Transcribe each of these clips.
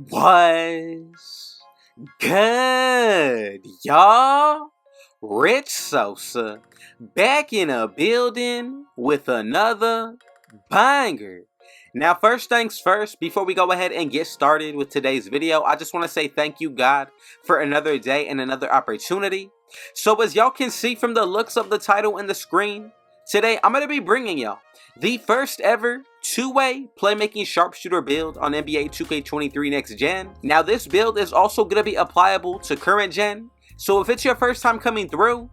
Was good, y'all? Rich Sosa back in a building with another banger. Now, first things first, before we go ahead and get started with today's video, I just want to say thank you, God, for another day and another opportunity. So as y'all can see from the looks of the title and the screen, today I'm going to be bringing y'all the first ever two-way playmaking sharpshooter build on NBA 2K23 Next Gen. Now this build is also going to be applicable to current gen, so if it's your first time coming through,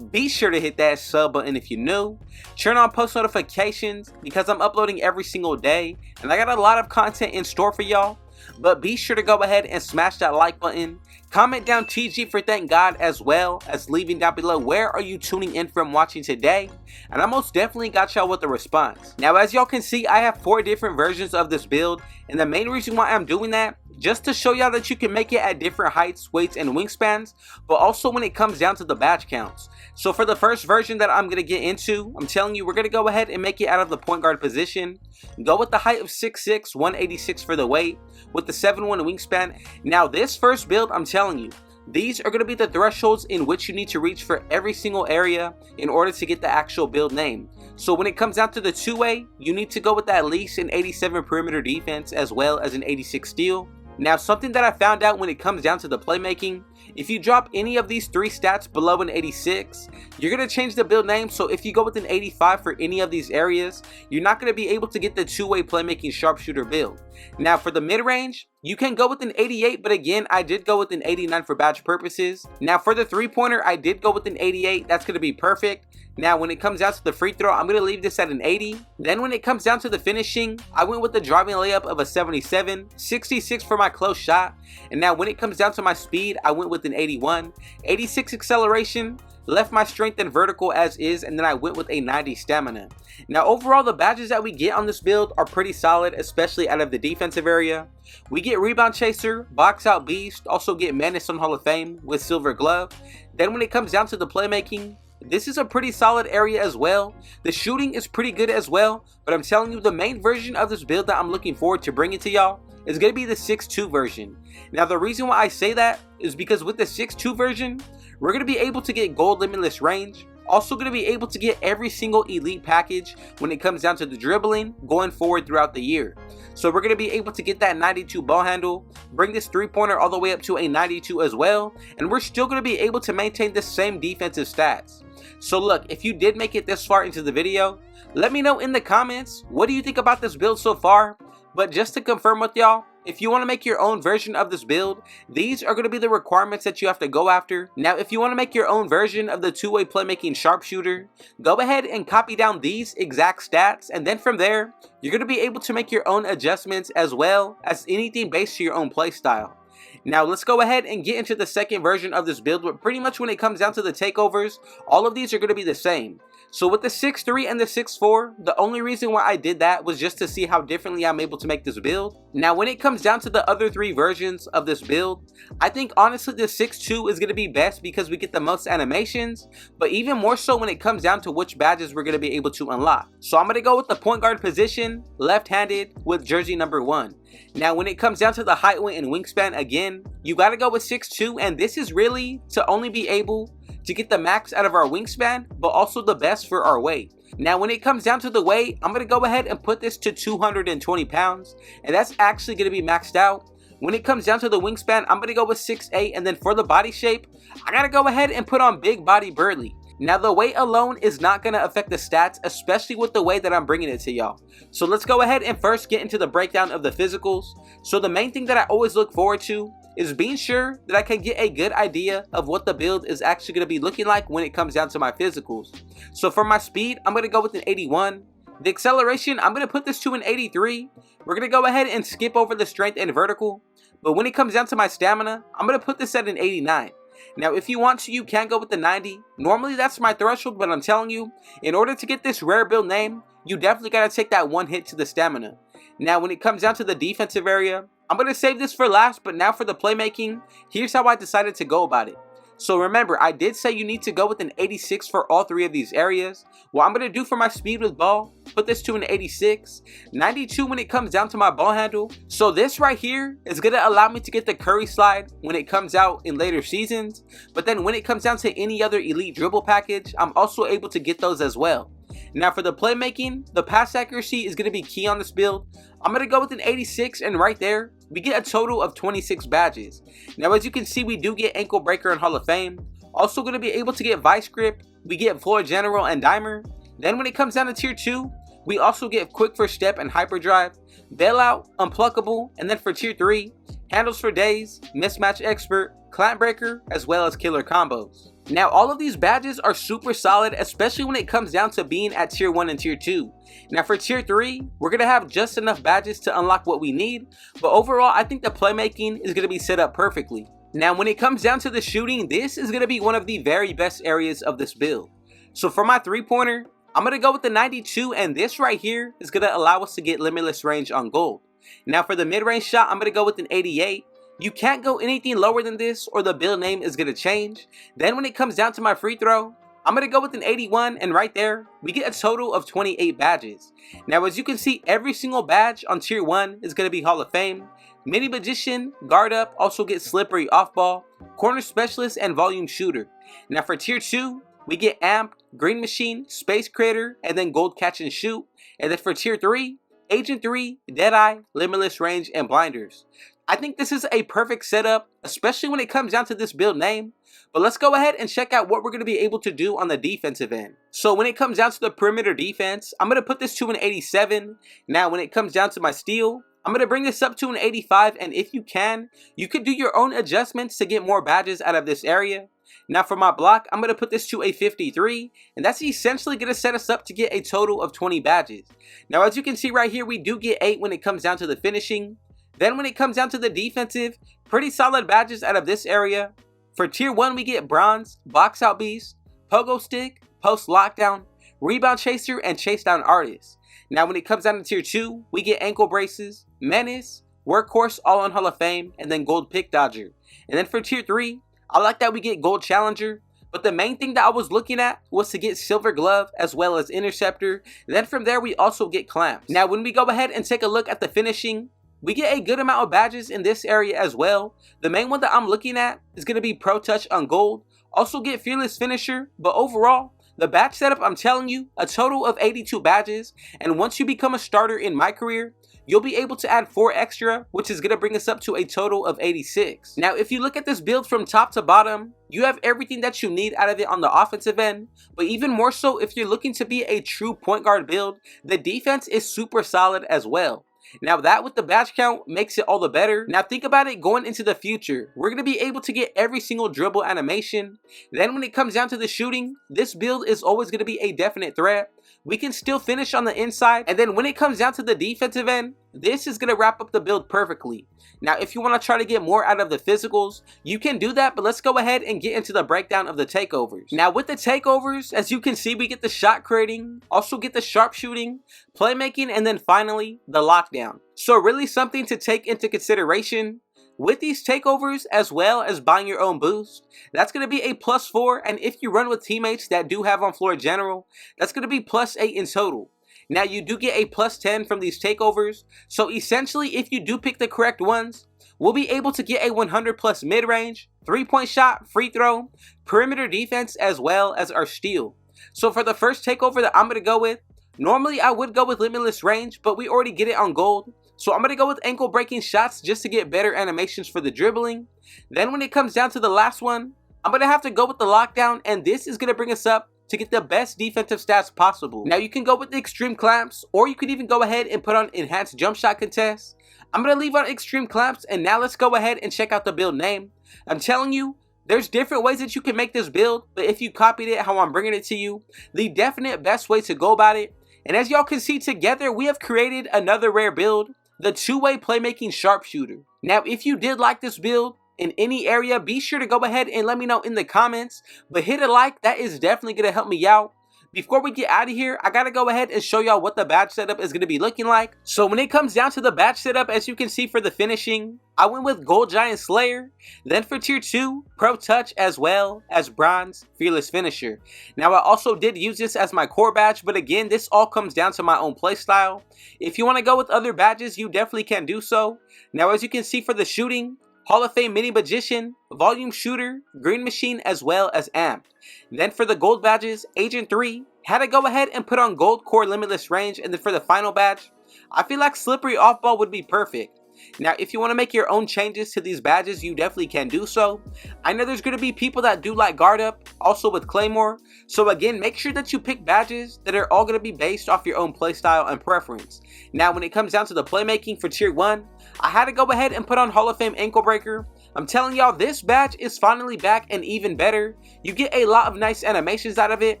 be sure to hit that sub button if you're new. Turn on post notifications because I'm uploading every single day and I got a lot of content in store for y'all. But be sure to go ahead and smash that like button. Comment down TG for thank God, as well as leaving down below where are you tuning in from watching today. And I most definitely got y'all with the response. Now as y'all can see, I have 4 different versions of this build. And the main reason why I'm doing that, just to show y'all that you can make it at different heights, weights, and wingspans, but also when it comes down to the badge counts. So for the first version that I'm going to get into, I'm telling you, we're going to go ahead and make it out of the point guard position. Go with the height of 6'6", 186 for the weight, with the 7'1" wingspan. Now this first build, I'm telling you, these are going to be the thresholds in which you need to reach for every single area in order to get the actual build name. So when it comes down to the two-way, you need to go with at least an 87 perimeter defense as well as an 86 steal. Now something that I found out when it comes down to the playmaking, if you drop any of these 3 stats below an 86, you're going to change the build name. So if you go with an 85 for any of these areas, you're not going to be able to get the two-way playmaking sharpshooter build. Now for the mid-range, you can go with an 88, but again, I did go with an 89 for badge purposes. Now for the three-pointer, I did go with an 88. That's going to be perfect. Now when it comes down to the free throw, I'm going to leave this at an 80. Then when it comes down to the finishing, I went with the driving layup of a 77, 66 for my close shot. And now when it comes down to my speed, I went with an 81, 86 acceleration, left my strength and vertical as is, and then I went with a 90 stamina. Now overall, the badges that we get on this build are pretty solid, especially out of the defensive area. We get Rebound Chaser, Box Out Beast, also get Menace on Hall of Fame with Silver Glove. Then when it comes down to the playmaking, this is a pretty solid area as well. The shooting is pretty good as well, but I'm telling you, the main version of this build that I'm looking forward to bringing to y'all is going to be the 6'2 version. Now the reason why I say that is because with the 6'2 version, we're going to be able to get gold limitless range. Also going to be able to get every single elite package when it comes down to the dribbling going forward throughout the year. So we're going to be able to get that 92 ball handle, bring this three-pointer all the way up to a 92 as well, and we're still going to be able to maintain the same defensive stats. So look, if you did make it this far into the video, let me know in the comments, what do you think about this build so far? But just to confirm with y'all, if you want to make your own version of this build, these are going to be the requirements that you have to go after. Now, if you want to make your own version of the two-way playmaking sharpshooter, go ahead and copy down these exact stats, and then from there, you're going to be able to make your own adjustments as well as anything based to your own play style. Now let's go ahead and get into the second version of this build, but pretty much when it comes down to the takeovers, all of these are going to be the same. So with the 6'3 and the 6'4, the only reason why I did that was just to see how differently I'm able to make this build. Now when it comes down to the other 3 versions of this build, I think honestly the 6'2 is going to be best because we get the most animations, but even more so when it comes down to which badges we're going to be able to unlock. So I'm going to go with the point guard position, left-handed with jersey number 1. Now when it comes down to the height, weight, and wingspan, again, you got to go with 6'2, and this is really to only be able to get the max out of our wingspan, but also the best for our weight. Now when it comes down to the weight, I'm going to go ahead and put this to 220 pounds, and that's actually going to be maxed out. When it comes down to the wingspan, I'm going to go with 6'8", and then for the body shape, I got to go ahead and put on big body burly. Now the weight alone is not going to affect the stats, especially with the way that I'm bringing it to y'all. So let's go ahead and first get into the breakdown of the physicals. So the main thing that I always look forward to is being sure that I can get a good idea of what the build is actually going to be looking like when it comes down to my physicals. So for my speed, I'm going to go with an 81. The acceleration, I'm going to put this to an 83. We're going to go ahead and skip over the strength and vertical. But when it comes down to my stamina, I'm going to put this at an 89. Now if you want to, you can go with the 90. Normally that's my threshold, but I'm telling you, in order to get this rare build name, you definitely got to take that one hit to the stamina. Now when it comes down to the defensive area, I'm going to save this for last, but now for the playmaking, here's how I decided to go about it. So remember, I did say you need to go with an 86 for all 3 of these areas. What I'm going to do for my speed with ball, put this to an 86, 92 when it comes down to my ball handle. So this right here is going to allow me to get the Curry slide when it comes out in later seasons. But then when it comes down to any other elite dribble package, I'm also able to get those as well. Now for the playmaking, the pass accuracy is going to be key on this build. I'm going to go with an 86, and right there, we get a total of 26 badges. Now as you can see, we do get Ankle Breaker and Hall of Fame. Also going to be able to get Vice Grip, we get Floor General and Dimer. Then when it comes down to tier 2, we also get Quick First Step and Hyperdrive, Bailout, Unpluckable, and then for tier 3, Handles for Days, Mismatch Expert, Clamp Breaker, as well as Killer Combos. Now all of these badges are super solid, especially when it comes down to being at tier 1 and tier 2. Now for tier 3, we're going to have just enough badges to unlock what we need, but overall I think the playmaking is going to be set up perfectly. Now when it comes down to the shooting, this is going to be one of the very best areas of this build. So for my 3-pointer, I'm going to go with the 92, and this right here is going to allow us to get limitless range on gold. Now for the mid-range shot, I'm going to go with an 88. You can't go anything lower than this or the build name is going to change. Then when it comes down to my free throw, I'm going to go with an 81, and right there, we get a total of 28 badges. Now as you can see, every single badge on tier 1 is going to be Hall of Fame. Mini Magician, Guard Up, also get Slippery Off Ball, Corner Specialist, and Volume Shooter. Now for tier 2, we get Amp, Green Machine, Space Creator, and then Gold Catch and Shoot. And then for tier 3, Agent 3, Deadeye, Limitless Range, and Blinders. I think this is a perfect setup, especially when it comes down to this build name. But let's go ahead and check out what we're going to be able to do on the defensive end. So when it comes down to the perimeter defense, I'm going to put this to an 87. Now when it comes down to my steal, I'm going to bring this up to an 85, and if you can, you could do your own adjustments to get more badges out of this area. Now for my block, I'm going to put this to a 53, and that's essentially going to set us up to get a total of 20 badges. Now as you can see right here, we do get 8 when it comes down to the finishing. Then when it comes down to the defensive, pretty solid badges out of this area. For tier 1, we get Bronze, Box Out Beast, Pogo Stick, Post Lockdown, Rebound Chaser, and Chase Down Artist. Now when it comes down to tier 2, we get Ankle Braces, Menace, Workhorse, all on Hall of Fame, and then Gold Pick Dodger. And then for tier 3, I like that we get Gold Challenger, but the main thing that I was looking at was to get Silver Glove as well as Interceptor. Then from there, we also get Clamps. Now when we go ahead and take a look at the finishing, we get a good amount of badges in this area as well. The main one that I'm looking at is going to be Pro Touch on gold. Also get Fearless Finisher, but overall, the badge setup, I'm telling you, a total of 82 badges. And once you become a starter in my career, you'll be able to add 4 extra, which is going to bring us up to a total of 86. Now, if you look at this build from top to bottom, you have everything that you need out of it on the offensive end. But even more so, if you're looking to be a true point guard build, the defense is super solid as well. Now that with the badge count makes it all the better. Now think about it going into the future. We're going to be able to get every single dribble animation. Then when it comes down to the shooting, this build is always going to be a definite threat. We can still finish on the inside. And then when it comes down to the defensive end, this is going to wrap up the build perfectly. Now if you want to try to get more out of the physicals, you can do that, but let's go ahead and get into the breakdown of the takeovers. Now with the takeovers, as you can see, we get the shot creating, also get the sharpshooting, playmaking, and then finally the lockdown. So really something to take into consideration. With these takeovers, as well as buying your own boost, that's going to be a +4, and if you run with teammates that do have on floor general, that's going to be +8 in total. Now you do get a +10 from these takeovers, so essentially if you do pick the correct ones, we'll be able to get a 100+ mid-range, 3-point shot, free throw, perimeter defense, as well as our steal. So for the first takeover that I'm going to go with, normally I would go with limitless range, but we already get it on gold. So I'm going to go with ankle breaking shots just to get better animations for the dribbling. Then when it comes down to the last one, I'm going to have to go with the lockdown, and this is going to bring us up to get the best defensive stats possible. Now you can go with the extreme clamps, or you could even go ahead and put on enhanced jump shot contest. I'm going to leave on extreme clamps, and now let's go ahead and check out the build name. I'm telling you, there's different ways that you can make this build, but if you copied it how I'm bringing it to you, the definite best way to go about it. And as y'all can see, together we have created another rare build, the two-way playmaking sharpshooter. Now if you did like this build in any area, be sure to go ahead and let me know in the comments, but hit a like, that is definitely going to help me out. Before we get out of here, I gotta go ahead and show y'all what the badge setup is gonna be looking like. So when it comes down to the badge setup, as you can see for the finishing, I went with Gold Giant Slayer, then for tier 2, Pro Touch, as well as Bronze Fearless Finisher. Now I also did use this as my core badge, but again, this all comes down to my own playstyle. If you want to go with other badges, you definitely can do so. Now as you can see for the shooting, Hall of Fame Mini Magician, Volume Shooter, Green Machine, as well as Amped. Then for the gold badges, Agent 3, had to go ahead and put on Gold Core Limitless Range, and then for the final badge, I feel like Slippery Off Ball would be perfect. Now if you want to make your own changes to these badges, you definitely can do so. I know there's going to be people that do like Guard Up, also with Claymore, so again, make sure that you pick badges that are all going to be based off your own playstyle and preference. Now when it comes down to the playmaking for tier 1, I had to go ahead and put on Hall of Fame Ankle Breaker. I'm telling y'all, this badge is finally back and even better. You get a lot of nice animations out of it.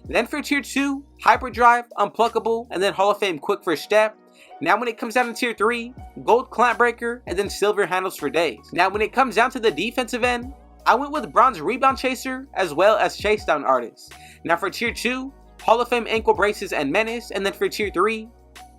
Then for tier 2, Hyperdrive, Unpluckable, and then Hall of Fame Quick First Step. Now when it comes down to tier 3, Gold Clamp Breaker, and then Silver Handles for Days. Now when it comes down to the defensive end, I went with Bronze Rebound Chaser, as well as Chase Down Artist. Now for tier 2, Hall of Fame Ankle Braces and Menace, and then for tier 3,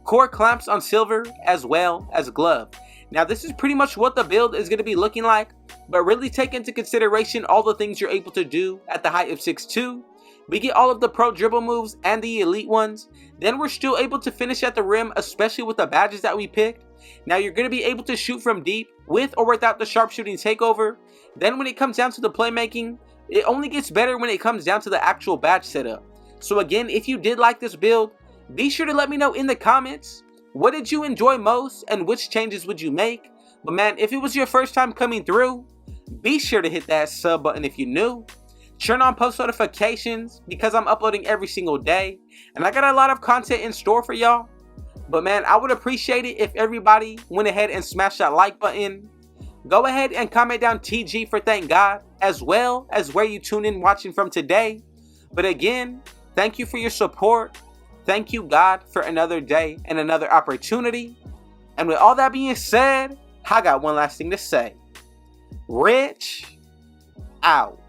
Core Clamps on Silver, as well as Glove. Now this is pretty much what the build is going to be looking like, but really take into consideration all the things you're able to do at the height of 6'2". We get all of the pro dribble moves and the elite ones. Then we're still able to finish at the rim, especially with the badges that we picked. Now you're going to be able to shoot from deep with or without the sharpshooting takeover. Then when it comes down to the playmaking, it only gets better when it comes down to the actual badge setup. So again, if you did like this build, be sure to let me know in the comments, what did you enjoy most and which changes would you make? But man, if it was your first time coming through, be sure to hit that sub button if you're new. Turn on post notifications because I'm uploading every single day. And I got a lot of content in store for y'all. But man, I would appreciate it if everybody went ahead and smashed that like button. Go ahead and comment down TG for thank God, as well as where you tune in watching from today. But again, thank you for your support. Thank you, God, for another day and another opportunity. And with all that being said, I got one last thing to say. Rich out.